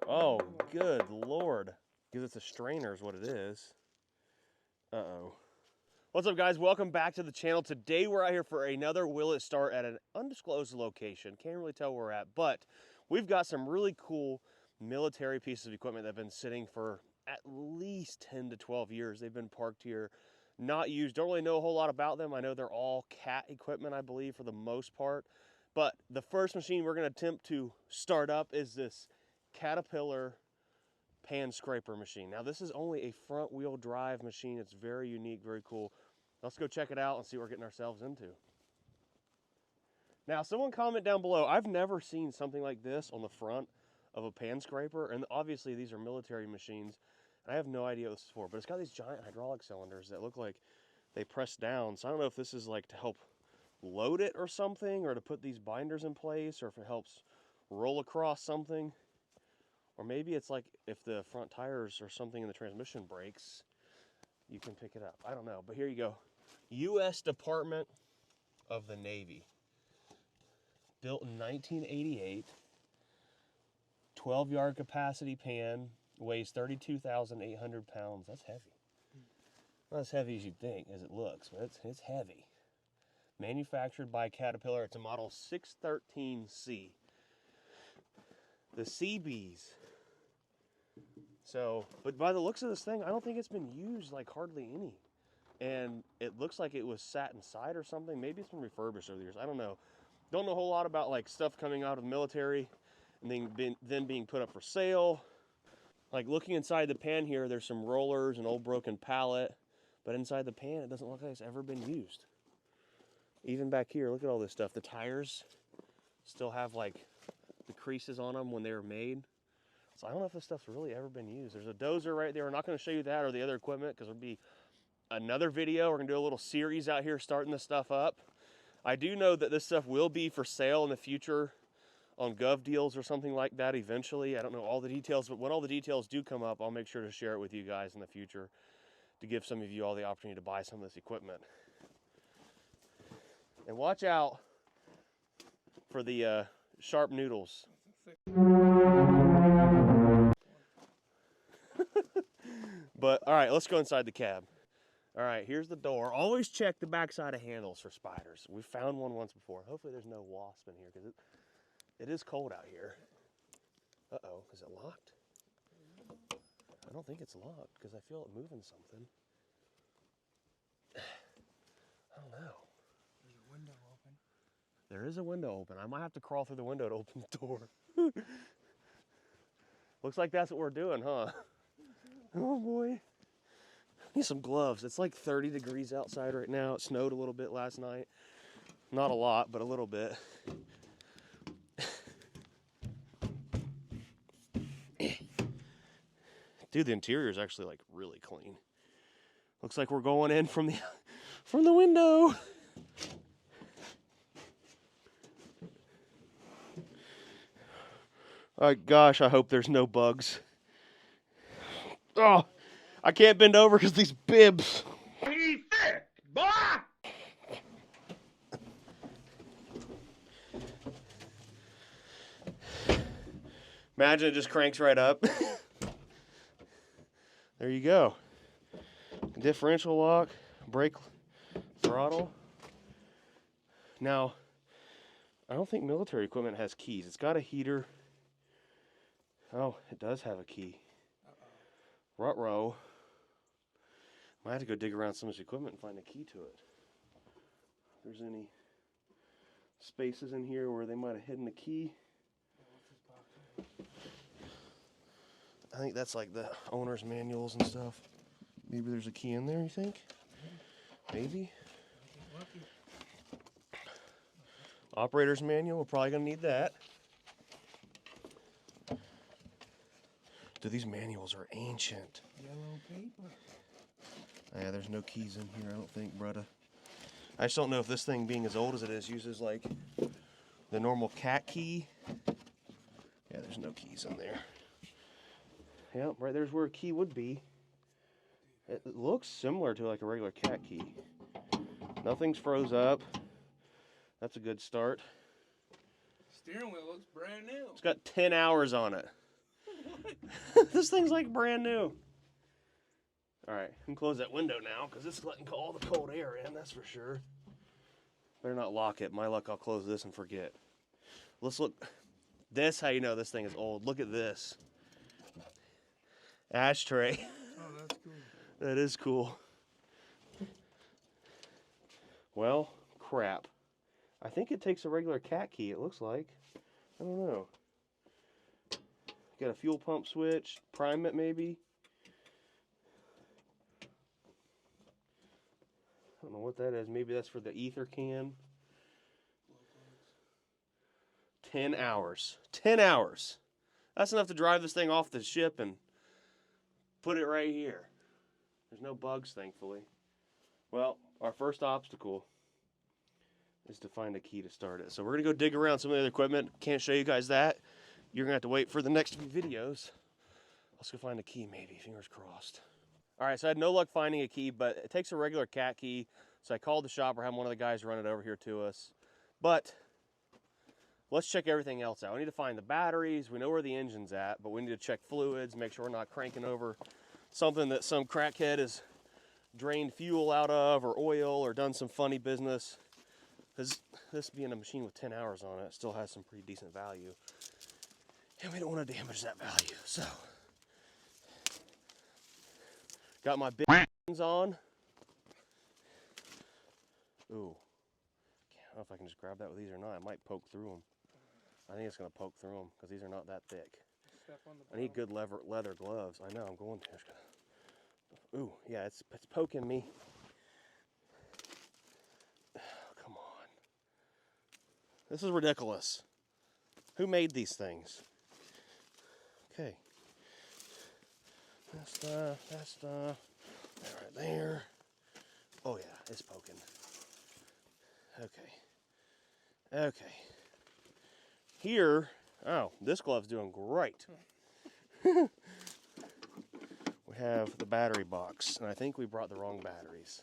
Oh, good Lord. Because it's a strainer is what it is. Uh-oh. What's up, guys? Welcome back to the channel. Today we're out here for another Will It Start at an undisclosed location. Can't really tell where we're at, but we've got some really cool military pieces of equipment that have been sitting for at least 10 to 12 years. They've been parked here, not used. Don't really know a whole lot about them. I know they're all cat equipment, I believe, for the most part. But the first machine we're going to attempt to start up is this Caterpillar pan scraper machine. Now this is only a front wheel drive machine. It's very unique, very cool. Let's go check it out and see what we're getting ourselves into. Now someone comment down below, I've never seen something like this on the front of a pan scraper, and obviously these are military machines, and I have no idea what this is for, but it's got these giant hydraulic cylinders that look like they press down, so I don't know if this is like to help load it or something, or to put these binders in place, or if it helps roll across something. Or maybe it's like if the front tires or something in the transmission breaks, you can pick it up. I don't know, but here you go. U.S. Department of the Navy. Built in 1988. 12-yard capacity pan. Weighs 32,800 pounds. That's heavy. Not as heavy as you'd think, as it looks, but it's heavy. Manufactured by Caterpillar. It's a model 613C. The CBs. So, but by the looks of this thing, I don't think it's been used like hardly any. And it looks like it was sat inside or something. Maybe it's been refurbished over the years. I don't know. Don't know a whole lot about like stuff coming out of the military and then being put up for sale. Like looking inside the pan here, there's some rollers, an old broken pallet. But inside the pan, it doesn't look like it's ever been used. Even back here, look at all this stuff. The tires still have like the creases on them when they were made. So I don't know if this stuff's really ever been used. There's a dozer right there. We're not going to show you that or the other equipment because there'll be another video. We're going to do a little series out here starting this stuff up. I do know that this stuff will be for sale in the future on Gov Deals or something like that eventually. I don't know all the details, but when all the details do come up, I'll make sure to share it with you guys in the future to give some of you all the opportunity to buy some of this equipment. And watch out for the sharp noodles. But all right, let's go inside the cab. All right, here's the door. Always check the backside of handles for spiders. We found one once before. Hopefully there's no wasp in here because it is cold out here. Uh-oh, is it locked? I don't think it's locked because I feel it moving something. I don't know. There's a window open. There is a window open. I might have to crawl through the window to open the door. Looks like that's what we're doing, huh? Oh boy. Need some gloves. It's like 30 degrees outside right now. It snowed a little bit last night. Not a lot, but a little bit. Dude, the interior is actually like really clean. Looks like we're going in from the window. Oh gosh, I hope there's no bugs. Oh, I can't bend over because these bibs. Imagine it just cranks right up. There you go. Differential lock, brake, throttle. Now, I don't think military equipment has keys. It's got a heater. Oh, it does have a key. Ruh-roh. Might have to go dig around some of this equipment and find a key to it. If there's any spaces in here where they might have hidden a key. I think that's like the owner's manuals and stuff. Maybe there's a key in there, you think? Maybe. Operator's manual, we're probably gonna need that. Dude, these manuals are ancient. Yellow paper. Yeah, there's no keys in here, I don't think, brother. I just don't know if this thing, being as old as it is, uses like the normal cat key. Yeah, there's no keys in there. Yep, right there's where a key would be. It looks similar to like a regular cat key. Nothing's froze up. That's a good start. Steering wheel looks brand new. It's got 10 hours on it. This thing's like brand new. All right, I can close that window now because it's letting all the cold air in, that's for sure. Better not lock it. My luck, I'll close this and forget. Let's look. This, how you know this thing is old. Look at this. Ashtray. Oh, that's cool. That is cool. Well, crap. I think it takes a regular cat key, it looks like. I don't know. Got a fuel pump switch. Prime it, maybe. I don't know what that is. Maybe that's for the ether can. 10 hours. 10 hours. That's enough to drive this thing off the ship and put it right here. There's no bugs, thankfully. Well, our first obstacle is to find a key to start it. So we're going to go dig around some of the other equipment. Can't show you guys that. You're going to have to wait for the next few videos. Let's go find a key, maybe. Fingers crossed. All right, so I had no luck finding a key, but it takes a regular cat key. So I called the shop or had one of the guys run it over here to us. But let's check everything else out. We need to find the batteries. We know where the engine's at, but we need to check fluids, make sure we're not cranking over something that some crackhead has drained fuel out of, or oil, or done some funny business. Because this being a machine with 10 hours on it still has some pretty decent value. And we don't want to damage that value. So, got my big on. Ooh. I don't know if I can just grab that with these or not. I might poke through them. I think it's going to poke through them because these are not that thick. I need good leather gloves. I know, I'm going to. Ooh, yeah, it's poking me. Come on. This is ridiculous. Who made these things? Okay. That stuff. Right there. Oh yeah, it's poking. Okay. Okay. Here, oh, this glove's doing great. We have the battery box, and I think we brought the wrong batteries.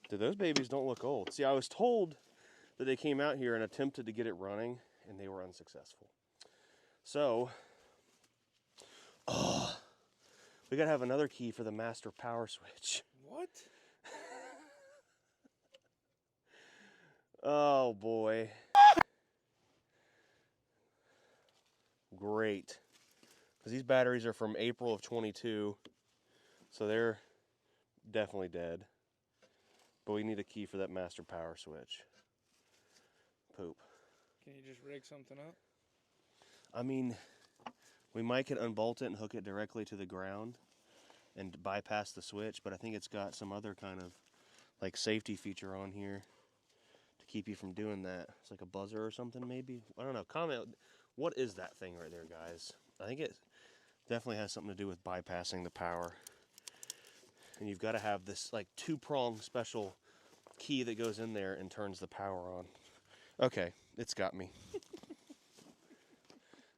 Dude, those babies don't look old. See, I was told that they came out here and attempted to get it running, and they were unsuccessful. So, we gotta have another key for the master power switch. What? Oh boy. Great. Because these batteries are from April of 22, so they're definitely dead. But we need a key for that master power switch. Poop. Can you just rig something up? I mean, we might can unbolt it and hook it directly to the ground and bypass the switch, but I think it's got some other kind of like safety feature on here to keep you from doing that. It's like a buzzer or something maybe. I don't know. Comment, what is that thing right there, guys? I think it definitely has something to do with bypassing the power. And you've got to have this like two-prong special key that goes in there and turns the power on. Okay, it's got me.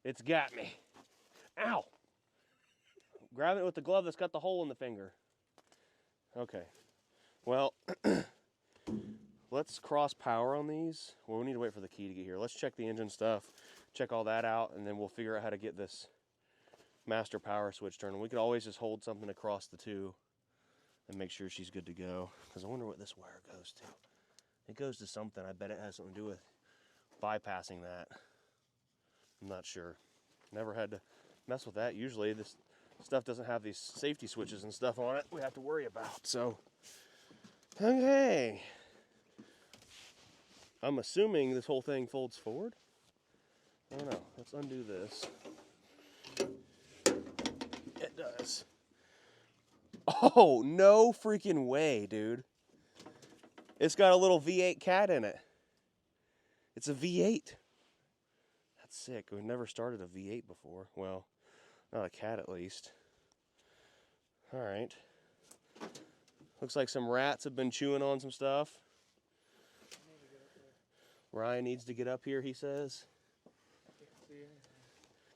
It's got me. Ow! Grab it with the glove that's got the hole in the finger. Okay. Well, let's cross power on these. Well, we need to wait for the key to get here. Let's check the engine stuff, check all that out, and then we'll figure out how to get this master power switch turned. We could always just hold something across the two and make sure she's good to go. Because I wonder what this wire goes to. It goes to something. I bet it has something to do with bypassing that. I'm not sure. Never had to mess with that. Usually this stuff doesn't have these safety switches and stuff on it we have to worry about. So, okay. I'm assuming this whole thing folds forward. I don't know. Let's undo this. It does. Oh, no freaking way, dude. It's got a little V8 cat in it. It's a V8. That's sick. We've never started a V8 before. Well, not a cat at least. All right. Looks like some rats have been chewing on some stuff. Ryan needs to get up here, he says.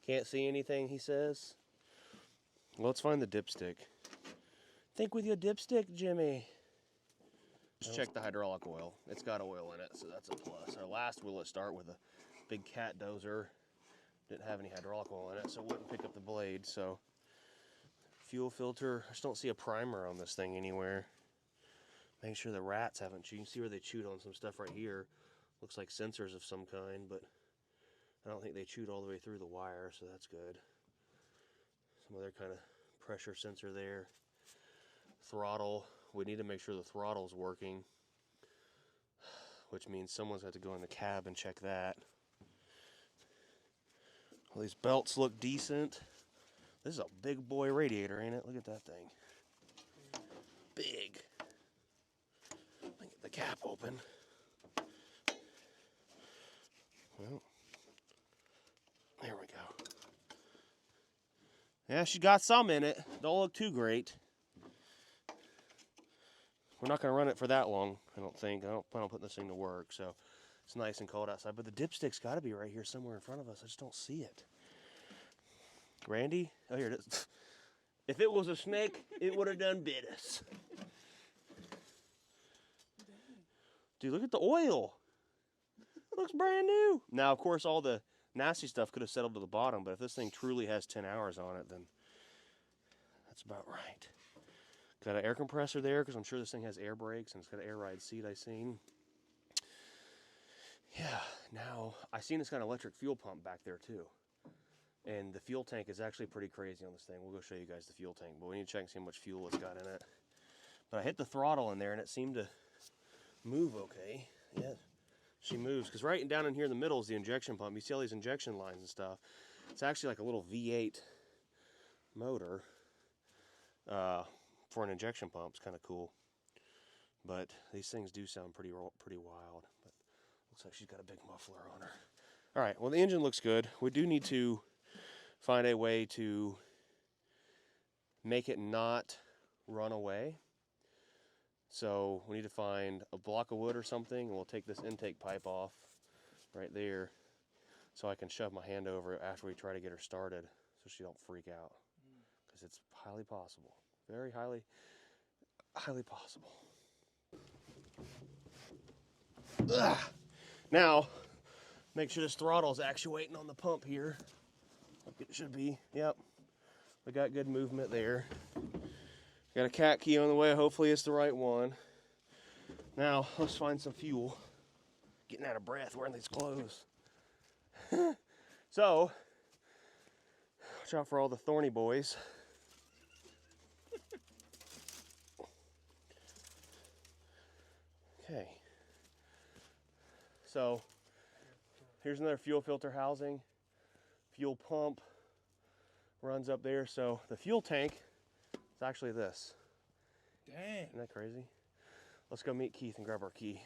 Can't see anything, he says. Well, let's find the dipstick. Think with your dipstick, Jimmy. Let's check the hydraulic oil. It's got oil in it, so that's a plus. Our last wheel, let's start with a big cat dozer. didn't have any hydraulic oil in it, so it wouldn't pick up the blade. So fuel filter, I just don't see a primer on this thing anywhere. Make sure the rats haven't chewed. You can see where they chewed on some stuff right here. Looks like sensors of some kind, but I don't think they chewed all the way through the wire, so that's good. Some other kind of pressure sensor there. Throttle, we need to make sure the throttle's working, which means someone's got to go in the cab and check that. All these belts look decent. This is a big boy radiator, ain't it? Look at that thing. Big. Let me get the cap open. Well, there we go. Yeah, she got some in it. Don't look too great. We're not going to run it for that long, I don't think. I don't plan on putting this thing to work, so it's nice and cold outside. But the dipstick's got to be right here somewhere in front of us. I just don't see it. Randy? Oh, here it is. If it was a snake, it would have done bit us. Dude, look at the oil. It looks brand new. Now, of course, all the nasty stuff could have settled to the bottom, but if this thing truly has 10 hours on it, then that's about right. Got an air compressor there, because I'm sure this thing has air brakes, and it's got an air ride seat I seen. Yeah, now, I seen it's got an electric fuel pump back there, too. And the fuel tank is actually pretty crazy on this thing. We'll go show you guys the fuel tank, but we need to check and see how much fuel it's got in it. But I hit the throttle in there, and it seemed to move okay. Yeah, she moves, because right down in here in the middle is the injection pump. You see all these injection lines and stuff. It's actually like a little V8 motor for an injection pump. It's kind of cool. But these things do sound pretty wild. But looks like she's got a big muffler on her. All right, well, the engine looks good. We do need to find a way to make it not run away. So we need to find a block of wood or something, and we'll take this intake pipe off right there so I can shove my hand over it after we try to get her started so she don't freak out, because it's highly possible, very highly possible. Ugh. Now, make sure this throttle is actuating on the pump here. Like it should be. Yep. We got good movement there. Got a cat key on the way. Hopefully it's the right one. Now, let's find some fuel. Getting out of breath wearing these clothes. So, watch out for all the thorny boys. Okay. So, here's another fuel filter housing. Fuel pump runs up there. So, the fuel tank is actually this. Dang. Isn't that crazy? Let's go meet Keith and grab our key.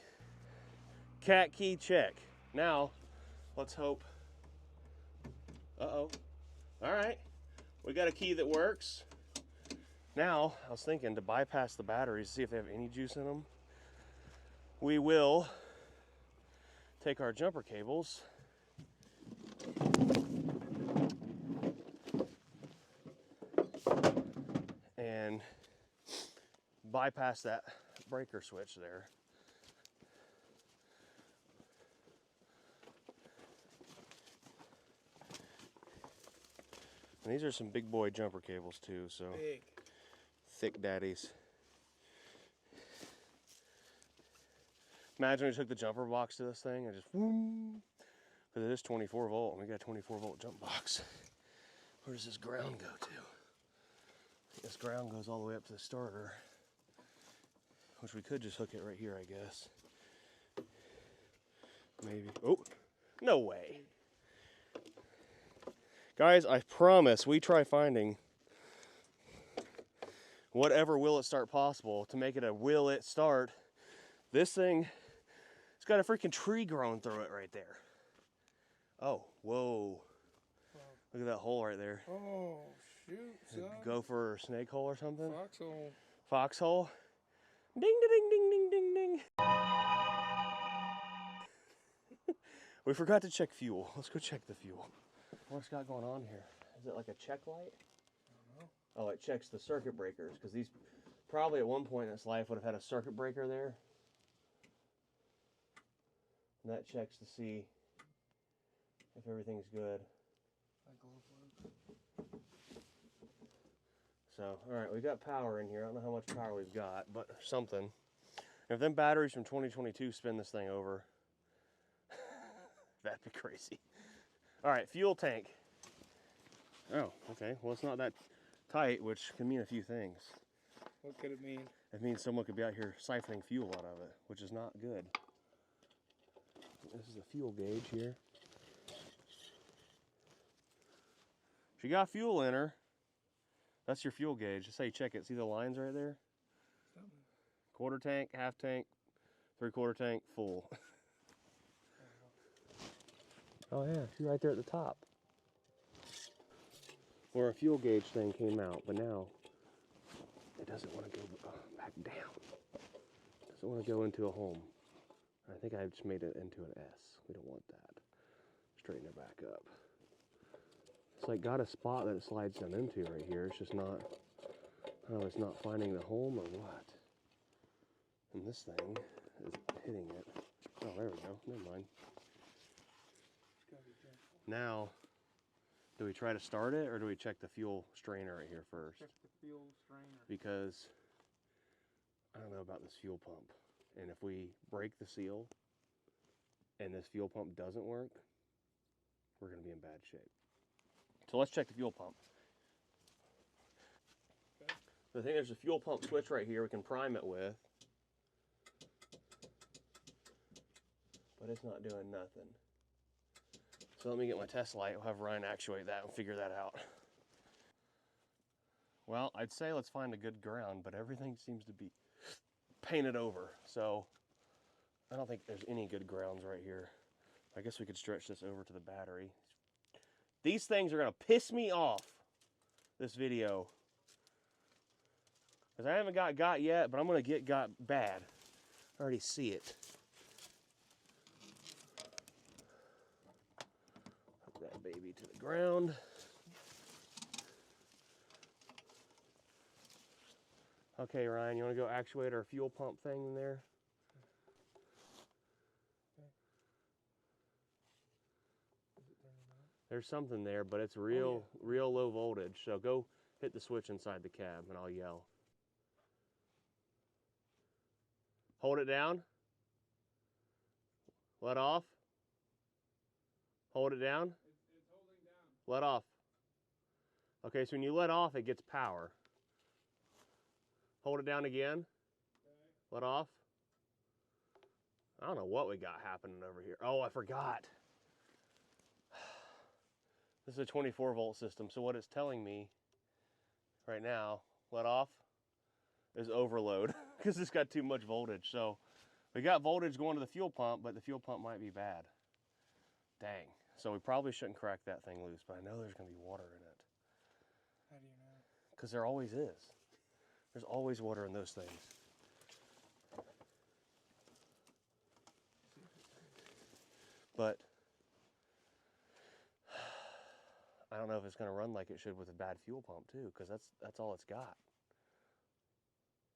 Cat key check. Now, let's hope. Uh-oh. All right. We got a key that works. Now, I was thinking to bypass the batteries, see if they have any juice in them. We will take our jumper cables and bypass that breaker switch there. And these are some big boy jumper cables too, so Big. thick daddies. Imagine we took the jumper box to this thing and just whoom, because it is 24 volt, and we got a 24 volt jump box. Where does this ground go to? This ground goes all the way up to the starter, which we could just hook it right here, I guess. Maybe. Oh, no way. Guys, I promise we try finding whatever will it start possible to make it a will it start. This thing, it's got a freaking tree growing through it right there. Oh, whoa. Look at that hole right there. Oh, shoot, son. Gopher or snake hole or something? Foxhole. Foxhole. Ding, ding, ding, ding, ding, ding. We forgot to check fuel. Let's go check the fuel. What's got going on here? Is it like a check light? I don't know. Oh, it checks the circuit breakers, because these probably at one point in its life would have had a circuit breaker there. And that checks to see if everything's good. So, all right, we got power in here. I don't know how much power we've got, but something. If them batteries from 2022 spin this thing over, that'd be crazy. All right, fuel tank. Oh, okay. Well, it's not that tight, which can mean a few things. What could it mean? It means someone could be out here siphoning fuel out of it, which is not good. This is a fuel gauge here. She got fuel in her. That's your fuel gauge. That's how you check it. See the lines right there? Something. Quarter tank, half tank, 3/4 tank, full. Oh yeah, she's right there at the top. Where a fuel gauge thing came out, but now it doesn't want to go back down. It doesn't want to go into a home. I think I just made it into an S. We don't want that. Straighten it back up. It's like got a spot that it slides down into right here. It's just not, I don't know, it's not finding the home or what. And this thing is hitting it. Oh, there we go. Never mind. Now, do we try to start it or do we check the fuel strainer right here first? Check the fuel strainer. Because I don't know about this fuel pump. And if we break the seal and this fuel pump doesn't work, we're going to be in bad shape. So let's check the fuel pump. Okay. I think there's a fuel pump switch right here we can prime it with. But it's not doing nothing. So let me get my test light. We'll have Ryan actuate that and figure that out. Well, I'd say let's find a good ground, but everything seems to be painted over. So I don't think there's any good grounds right here. I guess we could stretch this over to the battery. These things are gonna piss me off this video. Because I haven't got yet, but I'm gonna get got bad. I already see it. Put that baby to the ground. Okay, Ryan, you wanna go actuate our fuel pump thing in there? There's something there, but it's real low voltage. So go hit the switch inside the cab and I'll yell. Hold it down. Let off. Hold it down. It's holding down. Let off. Okay, so when you let off, it gets power. Hold it down again. Okay. Let off. I don't know what we got happening over here. Oh, I forgot. This is a 24 volt system, so what it's telling me right now, let off, is overload because it's got too much voltage. So we got voltage going to the fuel pump, but the fuel pump might be bad. Dang. So we probably shouldn't crack that thing loose, but I know there's going to be water in it. How do you know? Because there always is. There's always water in those things. But I don't know if it's going to run like it should with a bad fuel pump too, because that's all it's got.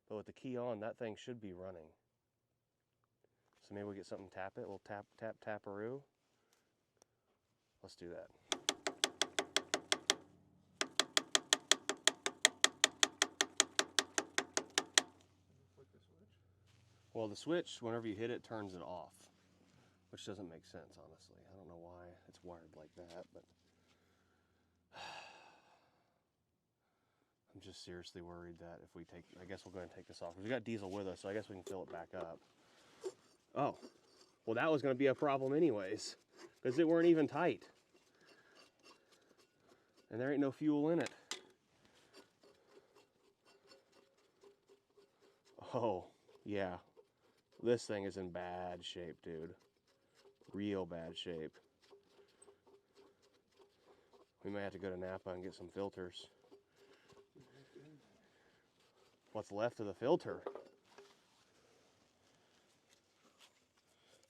But with the key on, that thing should be running. So maybe we'll get something, tap it. We'll tap-a-roo. Let's do that. Flick the switch. Well, the switch, whenever you hit it, turns it off, which doesn't make sense, honestly. I don't know why it's wired like that, but I'm just seriously worried that if we take, I guess we'll go ahead and take this off. We got diesel with us, so I guess we can fill it back up. Oh, well, that was going to be a problem anyways, because it weren't even tight. And there ain't no fuel in it. Oh, yeah. This thing is in bad shape, dude. Real bad shape. We may have to go to Napa and get some filters. What's left of the filter?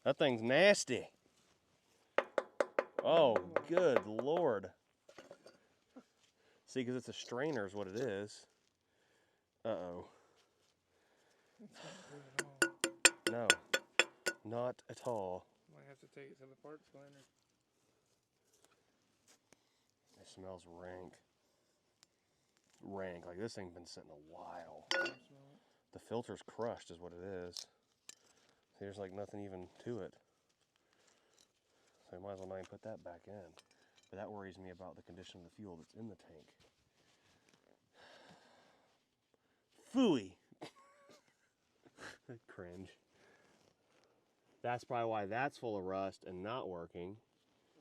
That thing's nasty. Oh, good Lord. See, because it's a strainer is what it is. Uh-oh. No, not at all. Might have to take it to the parts finder. There's smells rank. Rank. Like this thing's been sitting a while. The filter's crushed is what it is. There's like nothing even to it. So I might as well not even put that back in. But that worries me about the condition of the fuel that's in the tank. Phooey. Cringe. That's probably why that's full of rust and not working.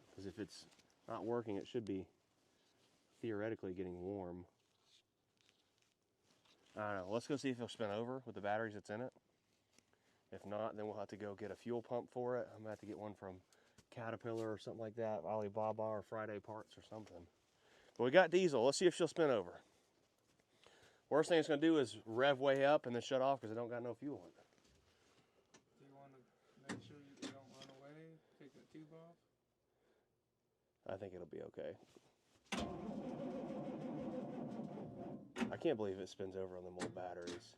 Because if it's not working, it should be theoretically getting warm. I don't know. Let's go see if it'll spin over with the batteries that's in it. If not, then we'll have to go get a fuel pump for it. I'm going to have to get one from Caterpillar or something like that, Alibaba or Friday Parts or something. But we got diesel. Let's see if she'll spin over. Worst thing it's going to do is rev way up and then shut off because it don't got no fuel in it. Do you want to make sure you don't run away? Take the tube off? I think it'll be okay. I can't believe it spins over on them old batteries.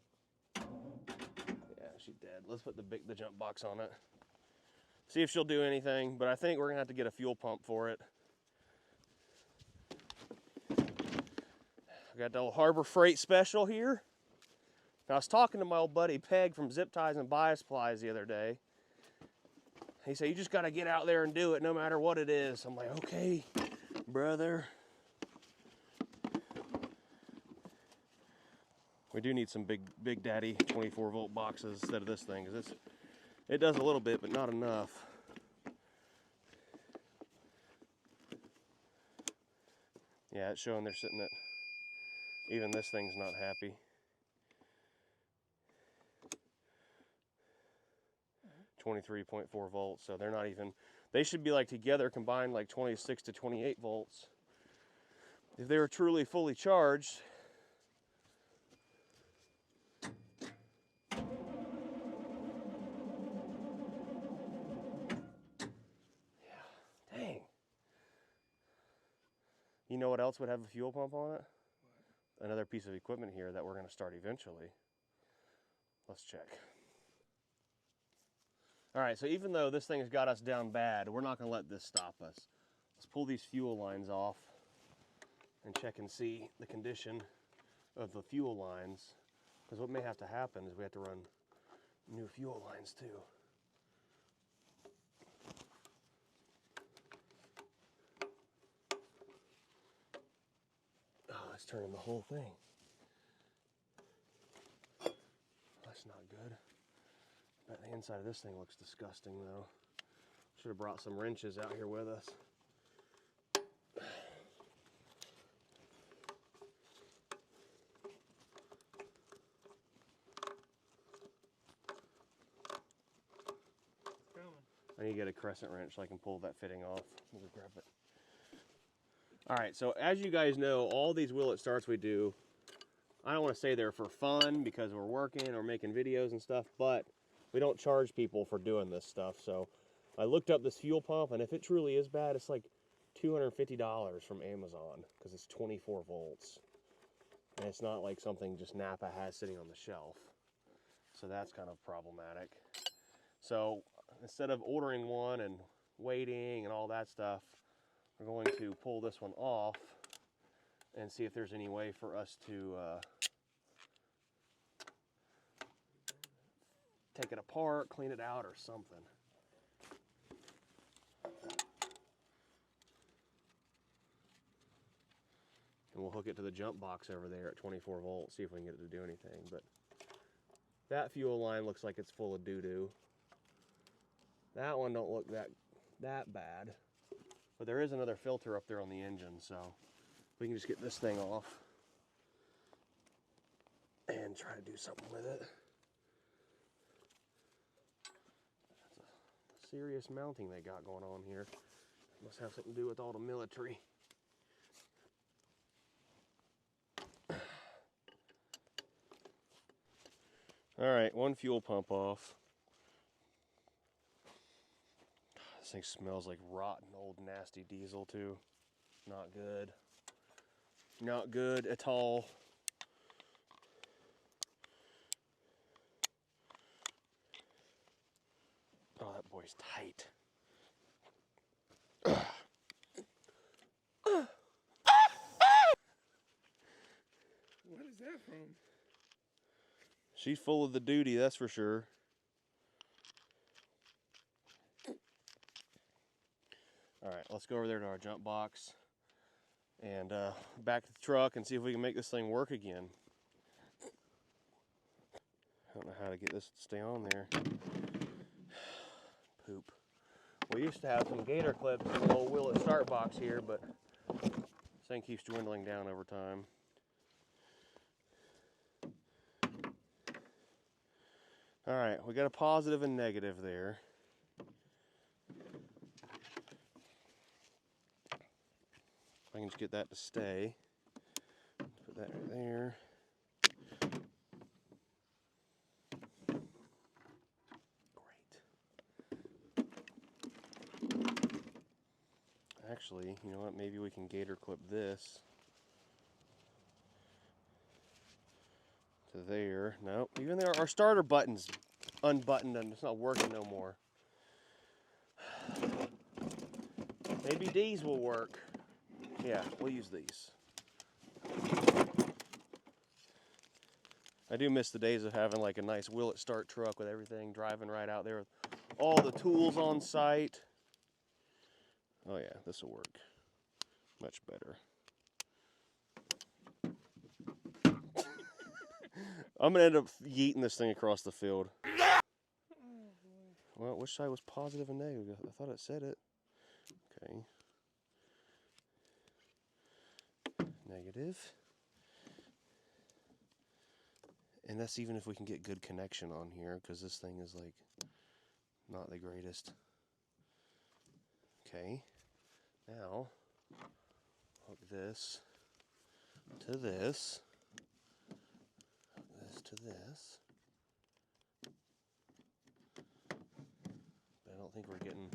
Yeah, she's dead. Let's put the jump box on it. See if she'll do anything, but I think we're going to have to get a fuel pump for it. I got the old Harbor Freight special here. I was talking to my old buddy Peg from Zip Ties and Bias Supplies the other day. He said, you just got to get out there and do it no matter what it is. I'm like, okay, brother. We do need some big daddy 24 volt boxes instead of this thing, because it does a little bit, but not enough. Yeah, it's showing they're sitting at, even this thing's not happy. 23.4 volts, so they're not even, they should be like together combined like 26 to 28 volts. If they were truly fully charged, dang. You know what else would have a fuel pump on it? What? Another piece of equipment here that we're going to start eventually. Let's check. All right, so even though this thing has got us down bad, we're not going to let this stop us. Let's pull these fuel lines off and check and see the condition of the fuel lines. Because what may have to happen is we have to run new fuel lines too. Oh, it's turning the whole thing. That's not good. Bet the inside of this thing looks disgusting though. Should have brought some wrenches out here with us. I need to get a crescent wrench so I can pull that fitting off. We'll go grab it. All right, so as you guys know, all these Will It Starts we do, I don't want to say they're for fun because we're working or making videos and stuff, but we don't charge people for doing this stuff. So I looked up this fuel pump, and if it truly is bad, it's like $250 from Amazon because it's 24 volts. And it's not like something just Napa has sitting on the shelf. So that's kind of problematic. So instead of ordering one and waiting and all that stuff, we're going to pull this one off and see if there's any way for us to take it apart, clean it out, or something. And we'll hook it to the jump box over there at 24 volts, see if we can get it to do anything. But that fuel line looks like it's full of doo-doo. That one don't look that bad. But there is another filter up there on the engine, so we can just get this thing off and try to do something with it. That's a serious mounting they got going on here. Must have something to do with all the military. All right, one fuel pump off. This thing smells like rotten old nasty diesel too. Not good. Not good at all. Oh, that boy's tight. Where's that from? She's full of the duty, that's for sure. All right, let's go over there to our jump box and back to the truck and see if we can make this thing work again. I don't know how to get this to stay on there. Poop. We used to have some gator clips in the old wheel start box here, but this thing keeps dwindling down over time. All right, we got a positive and negative there. If I can just get that to stay. Put that right there. Actually, you know what, maybe we can gator clip this to there. No, even there, our starter button's unbuttoned and it's not working no more. Maybe these will work. Yeah, we'll use these. I do miss the days of having like a nice will it start truck with everything driving right out there with all the tools on site. Oh yeah, this will work much better. I'm gonna end up yeeting this thing across the field. Well, which side was positive and negative? I thought it said it. Okay. Negative. And that's even if we can get good connection on here, because this thing is like not the greatest. Okay. Now, hook this to this. Hook this to this. But I don't think we're getting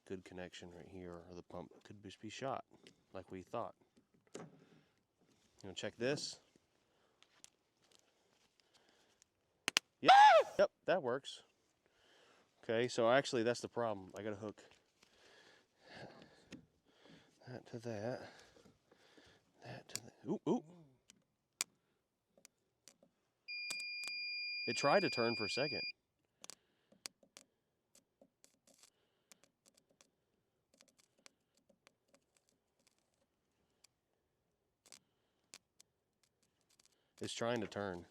good connection right here, or the pump could just be shot like we thought. You want to check this? Yep, yep, that works. Okay, so actually that's the problem. I gotta hook that to that, that to that. Ooh, ooh. It tried to turn for a second. It's trying to turn.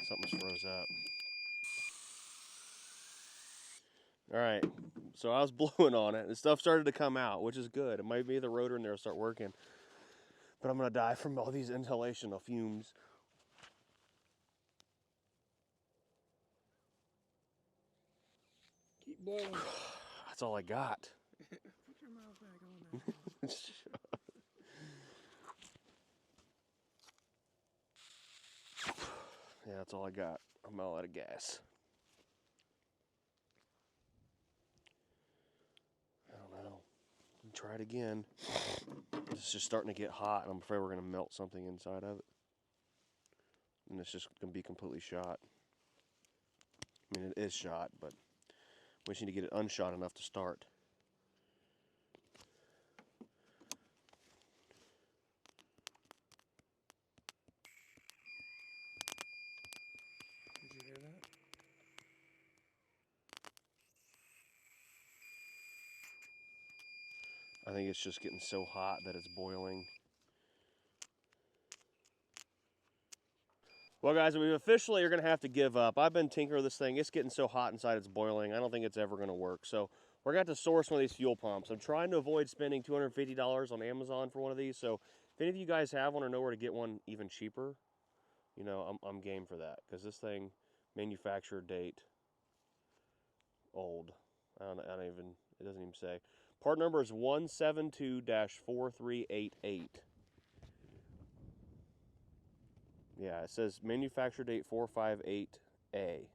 Something's froze up. All right, so I was blowing on it, and stuff started to come out, which is good. It might be the rotor in there will start working, but I'm gonna die from all these inhalational fumes. Keep blowing. That's all I got. Put your mouth back on there. Yeah, that's all I got. I'm all out of gas. I don't know. Try it again. It's just starting to get hot, and I'm afraid we're going to melt something inside of it. And it's just going to be completely shot. I mean, it is shot, but we just need to get it unshot enough to start. Did you hear that? I think it's just getting so hot that it's boiling. Well, guys, we officially are going to have to give up. I've been tinkering with this thing. It's getting so hot inside it's boiling. I don't think it's ever going to work. So we're going to have to source one of these fuel pumps. I'm trying to avoid spending $250 on Amazon for one of these. So if any of you guys have one or know where to get one even cheaper, you know, I'm game for that. Because this thing, manufacturer date, old. I don't even, it doesn't even say. Part number is 172-4388. Yeah, it says manufacturer date 458A.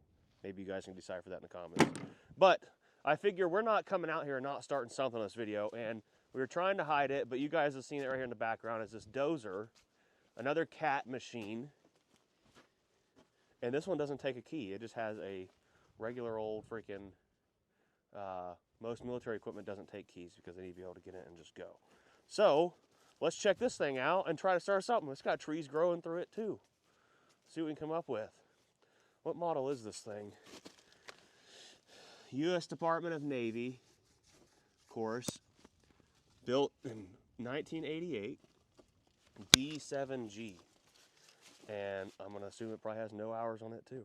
Maybe you guys can decipher that in the comments. But I figure we're not coming out here and not starting something on this video, and we were trying to hide it, but you guys have seen it right here in the background. Is this Dozer, another cat machine. And this one doesn't take a key. It just has a regular old freaking, most military equipment doesn't take keys because they need to be able to get in and just go. So let's check this thing out and try to start something. It's got trees growing through it too. See what we can come up with. What model is this thing? U.S. Department of Navy, of course, built in 1988, D7G. And I'm going to assume it probably has no hours on it too,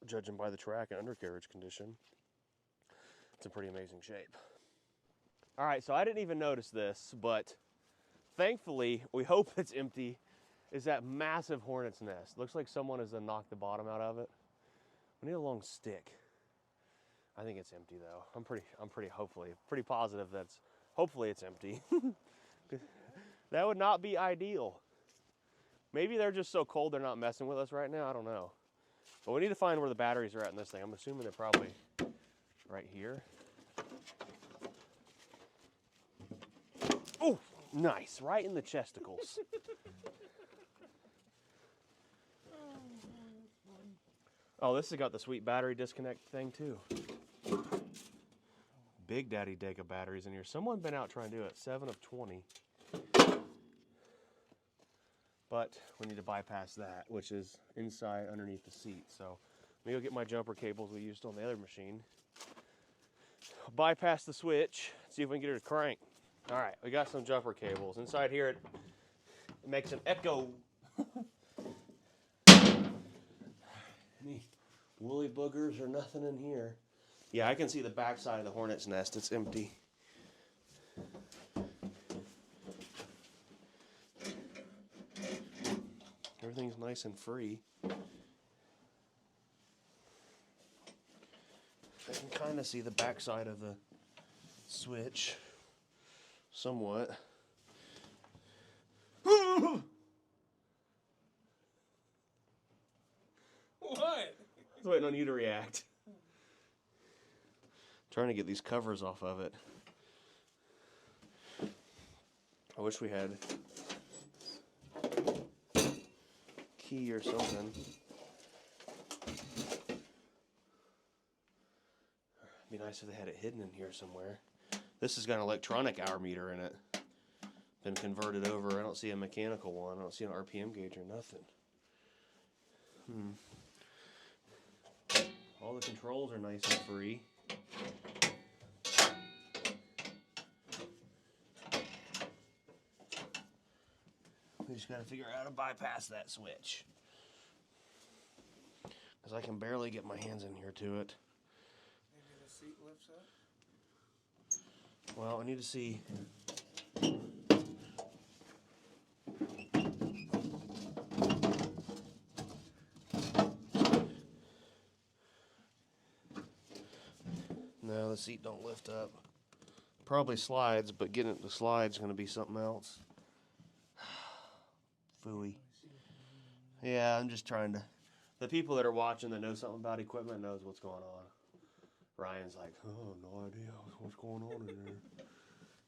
judging by the track and undercarriage condition. It's in pretty amazing shape. All right, so I didn't even notice this, but thankfully, we hope it's empty, is that massive hornet's nest. Looks like someone has knocked the bottom out of it. We need a long stick. I think it's empty though. I'm pretty positive hopefully it's empty. That would not be ideal. Maybe they're just so cold they're not messing with us right now, I don't know. But we need to find where the batteries are at in this thing. I'm assuming they're probably right here. Oh, nice, right in the chesticles. Oh, this has got the sweet battery disconnect thing too. Big Daddy Dega batteries in here. Someone been out trying to do it, 7 of 20. But we need to bypass that, which is inside underneath the seat. So let me go get my jumper cables we used on the other machine. Bypass the switch, see if we can get her to crank. All right, we got some jumper cables. Inside here, it makes an echo. Any woolly boogers or nothing in here. Yeah, I can see the back side of the hornet's nest. It's empty. Everything's nice and free. I can kind of see the back side of the switch somewhat. What? I was waiting on you to react. Trying to get these covers off of it. I wish we had key or something. Be nice if they had it hidden in here somewhere. This has got an electronic hour meter in it. Been converted over. I don't see a mechanical one. I don't see an RPM gauge or nothing. All the controls are nice and free. We just got to figure out how to bypass that switch. Because I can barely get my hands in here to it. Maybe the seat lifts up? Well, I need to see. No, the seat don't lift up. Probably slides, but getting it to slides is going to be something else. Phooey. Yeah, I'm just trying to. The people that are watching that know something about equipment knows what's going on. Ryan's like, oh, no idea what's going on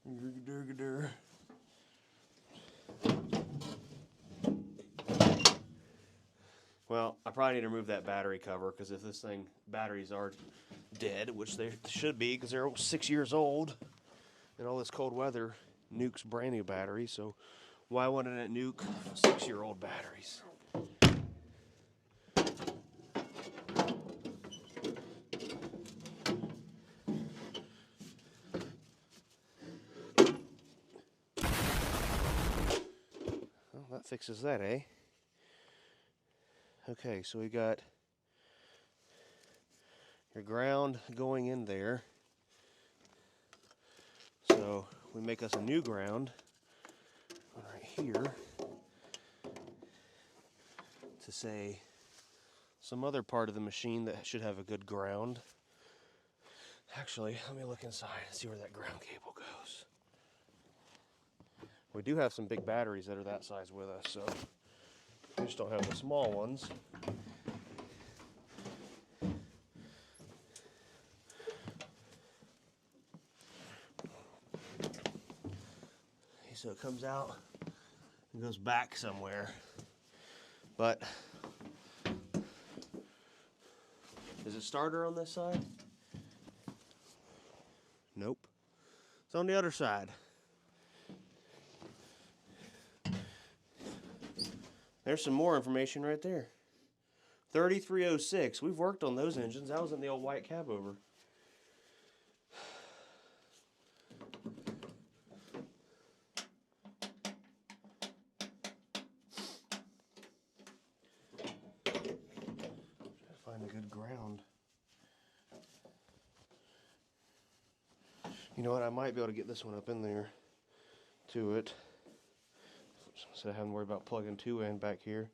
in there. Well, I probably need to remove that battery cover because if this thing batteries are dead, which they should be because they're 6 years old, and all this cold weather nukes brand new batteries. So why wouldn't it nuke 6-year-old batteries? Well, that fixes that, eh? Okay, so we got your ground going in there. So we make us a new ground right here to say some other part of the machine that should have a good ground. Actually, let me look inside and see where that ground cable goes. We do have some big batteries that are that size with us, so we just don't have the small ones. So it comes out and goes back somewhere. But is it starter on this side? Nope. It's on the other side. There's some more information right there. 3306. We've worked on those engines. That was in the old white cab over. Find a good ground. You know what? I might be able to get this one up in there to it. So I haven't worried about plugging two in back here.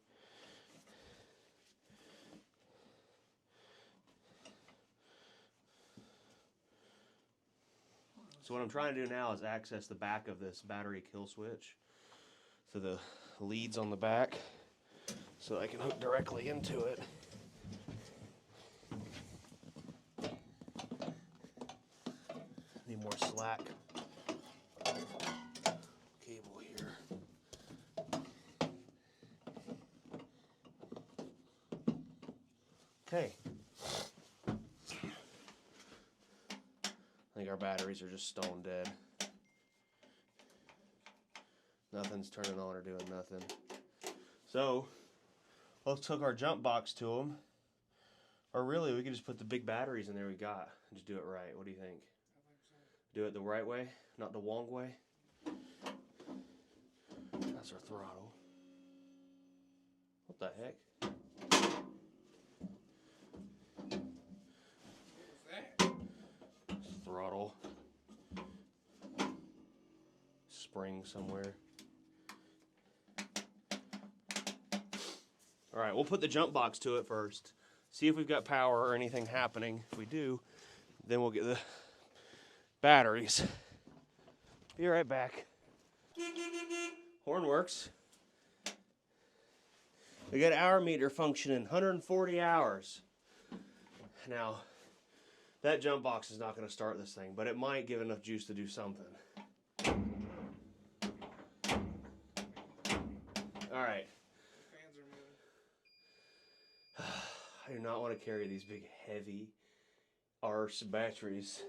So what I'm trying to do now is access the back of this battery kill switch to the leads on the back so I can hook directly into it. Need more slack cable here. Okay. I think our batteries are just stone dead. Nothing's turning on or doing nothing. So, let's hook our jump box to them. Or really, we could just put the big batteries in there we got and just do it right. What do you think? Do it the right way, not the wrong way. That's our throttle. What the heck? Throttle. Spring somewhere. Alright, we'll put the jump box to it first. See if we've got power or anything happening. If we do, then we'll get the batteries. Be right back. Horn works. We got hour meter functioning, 140 hours. Now, that jump box is not going to start this thing, but it might give enough juice to do something. Alright. I do not want to carry these big, heavy arse batteries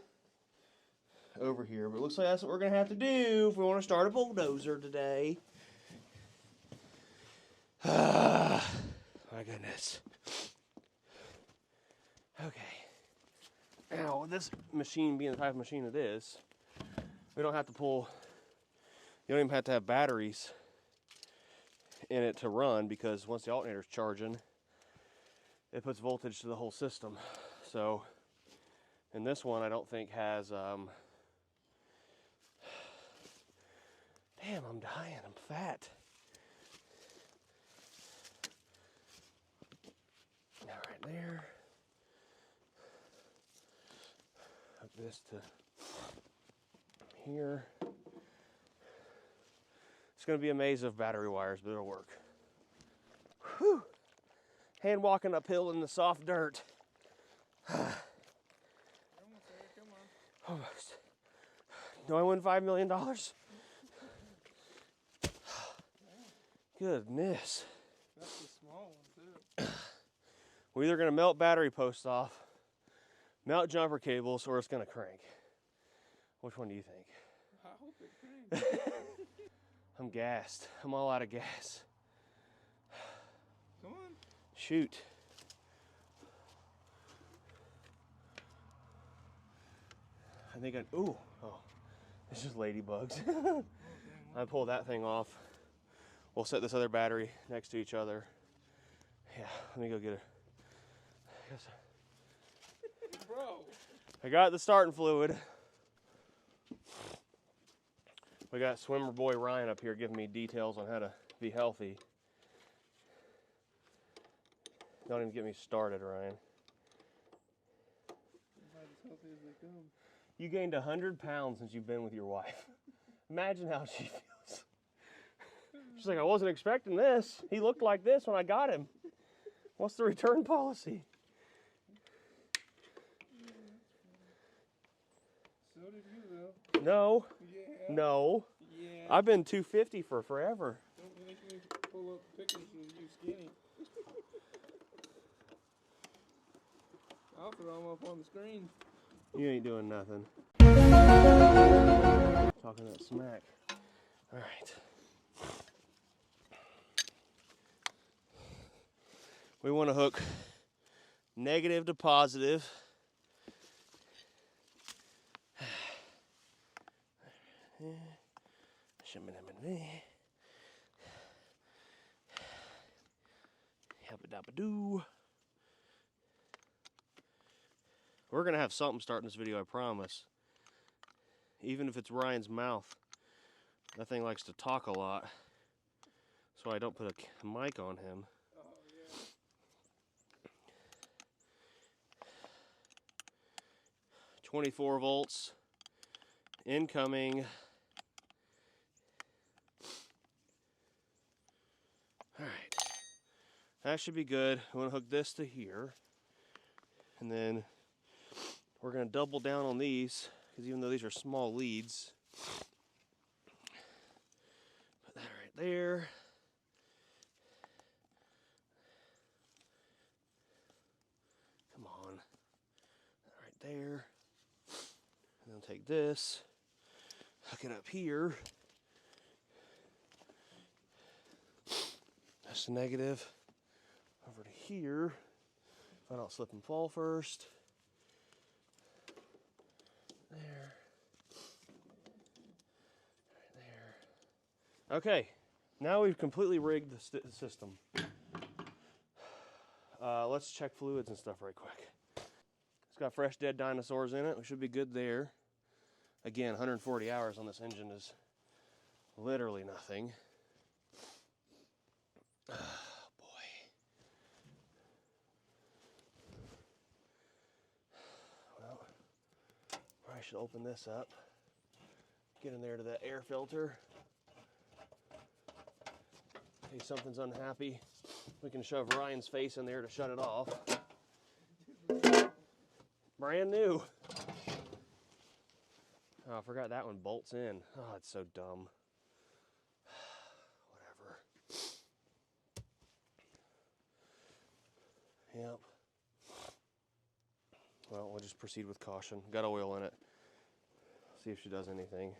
over here, but it looks like that's what we're going to have to do if we want to start a bulldozer today. My goodness. Okay. Now, with this machine being the type of machine it is, we don't have to pull, you don't even have to have batteries in it to run, because once the alternator's charging, it puts voltage to the whole system. So, and this one I don't think has, damn, I'm dying, I'm fat. Now right there. Hook this to here. It's going to be a maze of battery wires, but it'll work. Whew. Hand walking uphill in the soft dirt. Almost. Do I win $5 million? Goodness. That's the small one, too. We're either going to melt battery posts off, melt jumper cables, or it's going to crank. Which one do you think? I hope it cranks. I'm gassed. I'm all out of gas. Come on. Shoot. I think oh, it's just ladybugs. I pull that thing off. We'll set this other battery next to each other. Yeah, let me go get it. Bro. I got the starting fluid. We got swimmer boy Ryan up here giving me details on how to be healthy. Don't even get me started, Ryan. About as healthy as they come. You gained 100 pounds since you've been with your wife. Imagine how she feels. She's like, I wasn't expecting this. He looked like this when I got him. What's the return policy? So did you, though. No. Yeah. No. Yeah. I've been 250 for forever. Don't make me pull up pictures of you skinny. I'll throw them up on the screen. You ain't doing nothing. Talking that smack. All right. We want to hook negative to positive. Yabba-dabba-doo. We're going to have something starting this video, I promise. Even if it's Ryan's mouth. That thing likes to talk a lot. So I don't put a mic on him. Oh, yeah. 24 volts. Incoming. Alright. That should be good. I'm going to hook this to here. And then we're going to double down on these, because even though these are small leads, put that right there. Come on. That right there. And then take this, hook it up here. That's the negative. Over to here. Find out slip and fall first. There. Right there. Okay, now we've completely rigged the system. Let's check fluids and stuff right quick. It's got fresh dead dinosaurs in it. We should be good there. Again, 140 hours on this engine is literally nothing. Oh, boy. Well, I should open this up. Get in there to that air filter. In case something's unhappy, we can shove Ryan's face in there to shut it off. Brand new. Oh, I forgot that one bolts in. Oh, it's so dumb. Whatever. Yep. Well, we'll just proceed with caution. Got oil in it. See if she does anything.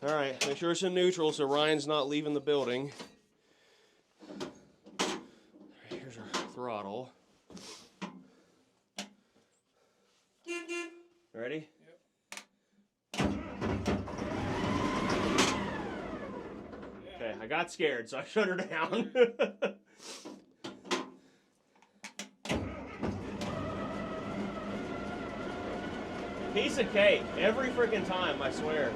All right, make sure it's in neutral so Ryan's not leaving the building. Here's our throttle. Ready? Yep. Okay, I got scared, so I shut her down. Piece of cake, every freaking time, I swear.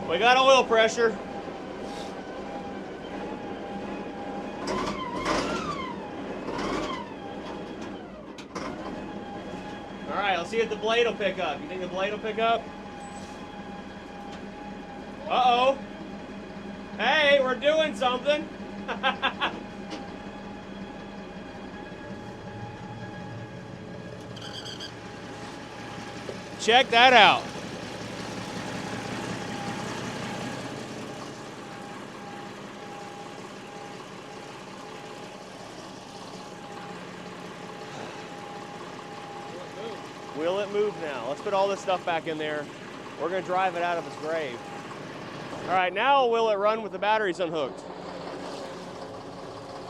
We got oil pressure. All right, let's see if the blade will pick up. You think the blade will pick up? Uh-oh. Hey, we're doing something. Check that out. Will it move now? Let's put all this stuff back in there. We're going to drive it out of its grave. All right, now will it run with the batteries unhooked?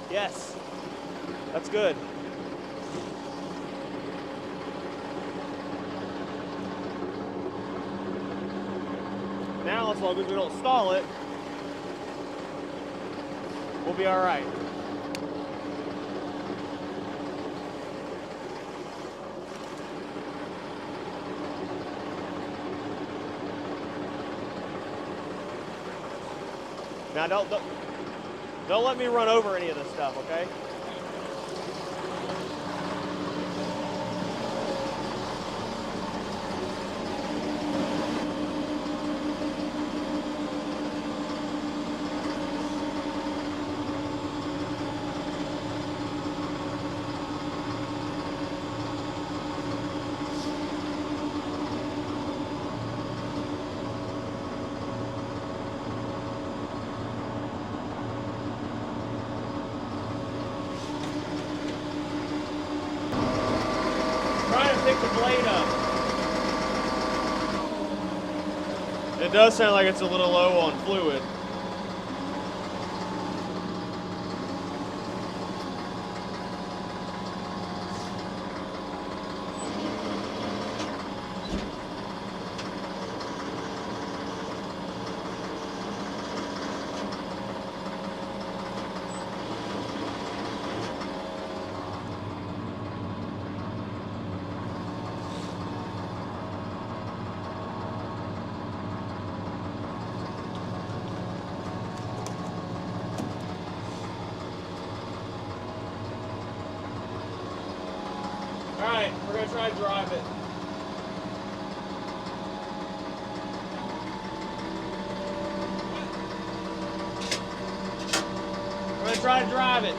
Yes. That's good. Now, as long as we don't stall it, we'll be all right. Now don't let me run over any of this stuff, okay? It does sound like it's a little low on fluid. Alright, we're going to try to drive it. We're going to try to drive it.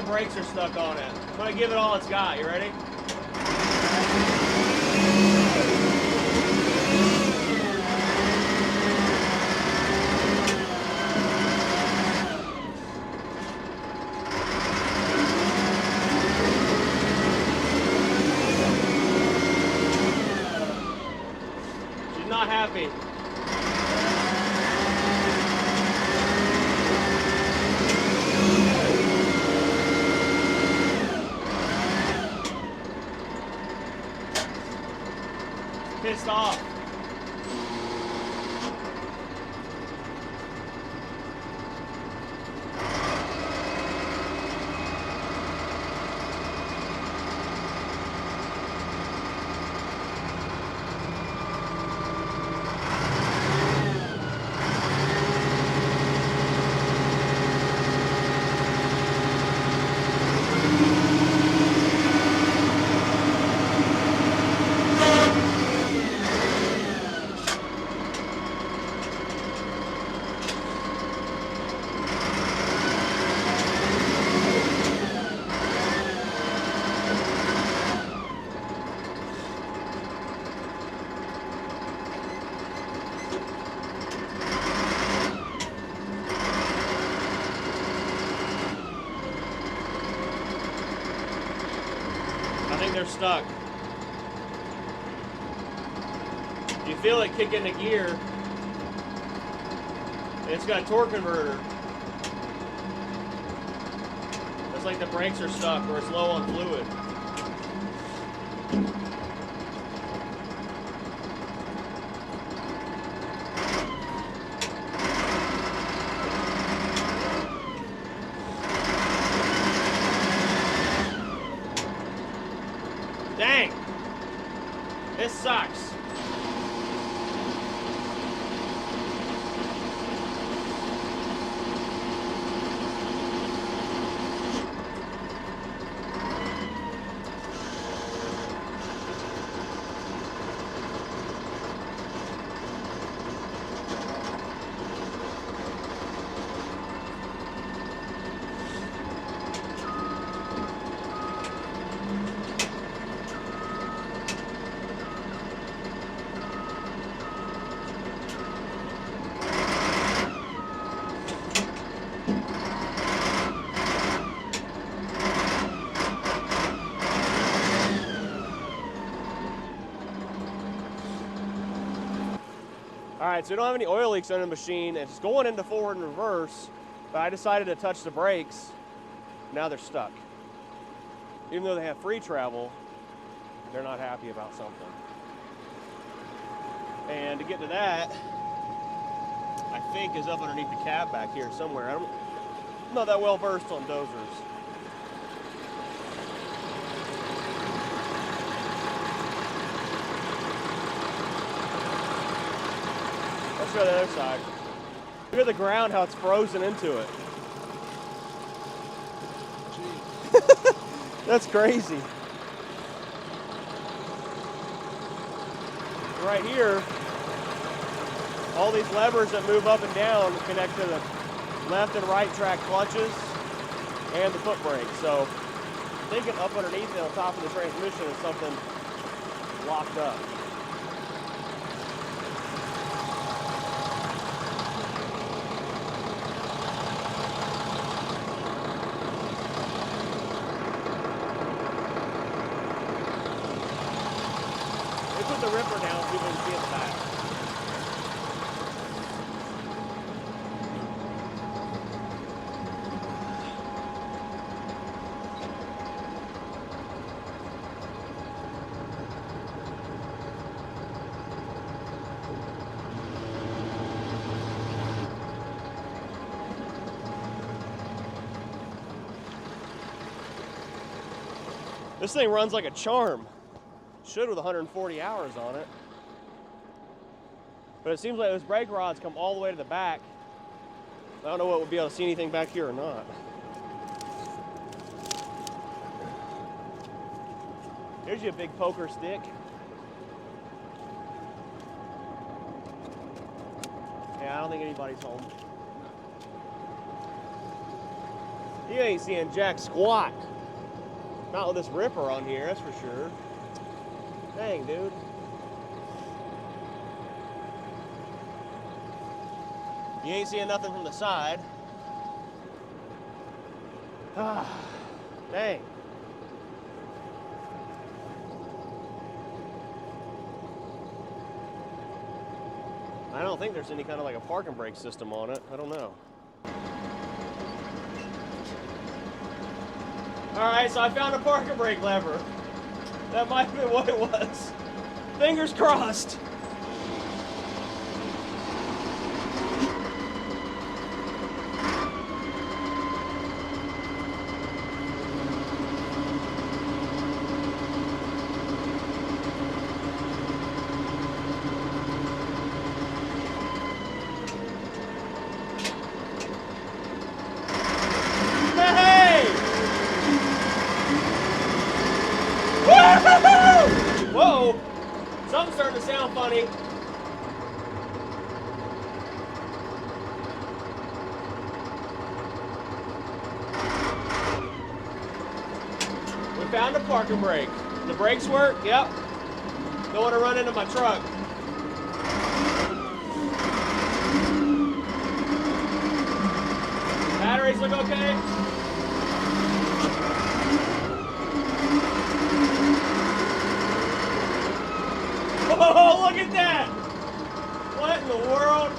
Brakes are stuck on it. I'm gonna give it all it's got. You ready? She's not happy. Pissed off. I think they're stuck. You feel it kick into gear. And it's got a torque converter. It's like the brakes are stuck or it's low on fluid. Dang! This sucks. Alright, so we don't have any oil leaks on the machine. It's going into forward and reverse, but I decided to touch the brakes. Now they're stuck. Even though they have free travel, they're not happy about something. And to get to that, I think is up underneath the cab back here somewhere. I'm not that well versed on dozers. Let's go to the other side. Look at the ground, how it's frozen into it. Jeez. That's crazy. Right here, all these levers that move up and down connect to the left and right track clutches and the foot brake. So I'm thinking up underneath it on top of the transmission is something locked up. They put the ripper down so you can see in the back. This thing runs like a charm. Should with 140 hours on it. But it seems like those brake rods come all the way to the back. I don't know what would be able to see anything back here or not. Here's your big poker stick. Yeah, I don't think anybody's home. You ain't seeing jack squat. Not with this ripper on here, that's for sure. Dang, dude. You ain't seeing nothing from the side. Ah, dang. I don't think there's any kind of like a parking brake system on it. I don't know. Alright, so I found a parking brake lever. That might have been what it was. Fingers crossed. Whoa! Something's starting to sound funny. We found a parking brake. The brakes work? Yep. Don't want to run into my truck. Batteries look okay? Oh, look at that! What in the world?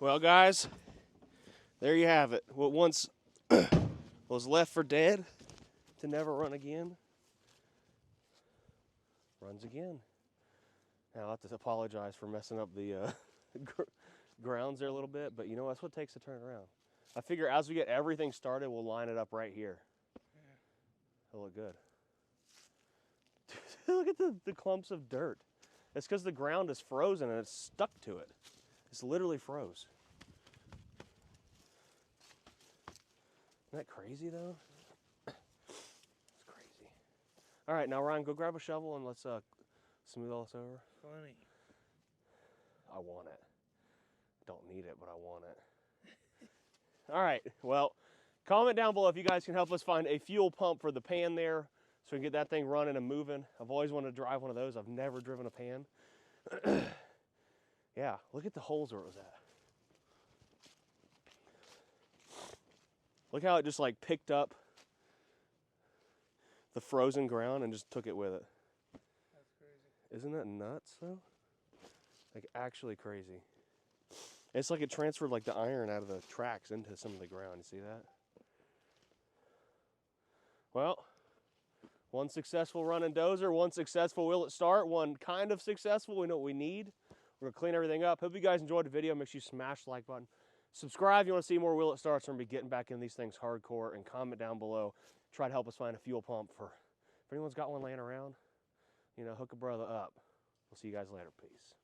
Well, guys, there you have it. What once was left for dead to never run again, runs again. Now, I have to apologize for messing up the grounds there a little bit, but you know, that's what it takes to turn it around. I figure as we get everything started, we'll line it up right here. Yeah. It'll look good. Look at the clumps of dirt. It's because the ground is frozen and it's stuck to it. It's literally froze. Isn't that crazy, though? It's crazy. All right, now, Ryan, go grab a shovel and let's smooth all this over. Funny. I want it. Don't need it, but I want it. All right, well, comment down below if you guys can help us find a fuel pump for the pan there so we can get that thing running and moving. I've always wanted to drive one of those. I've never driven a pan. Yeah, look at the holes where it was at. Look how it just like picked up the frozen ground and just took it with it. That's crazy. Isn't that nuts, though? Like, actually crazy. It's like it transferred like the iron out of the tracks into some of the ground. You see that? Well, one successful run in Dozer, one successful will it start, one kind of successful. We know what we need. We're gonna clean everything up. Hope you guys enjoyed the video. Make sure you smash the like button. Subscribe if you want to see more will it starts. We're gonna be getting back in these things hardcore, and comment down below. Try to help us find a fuel pump for if anyone's got one laying around, you know, hook a brother up. We'll see you guys later. Peace.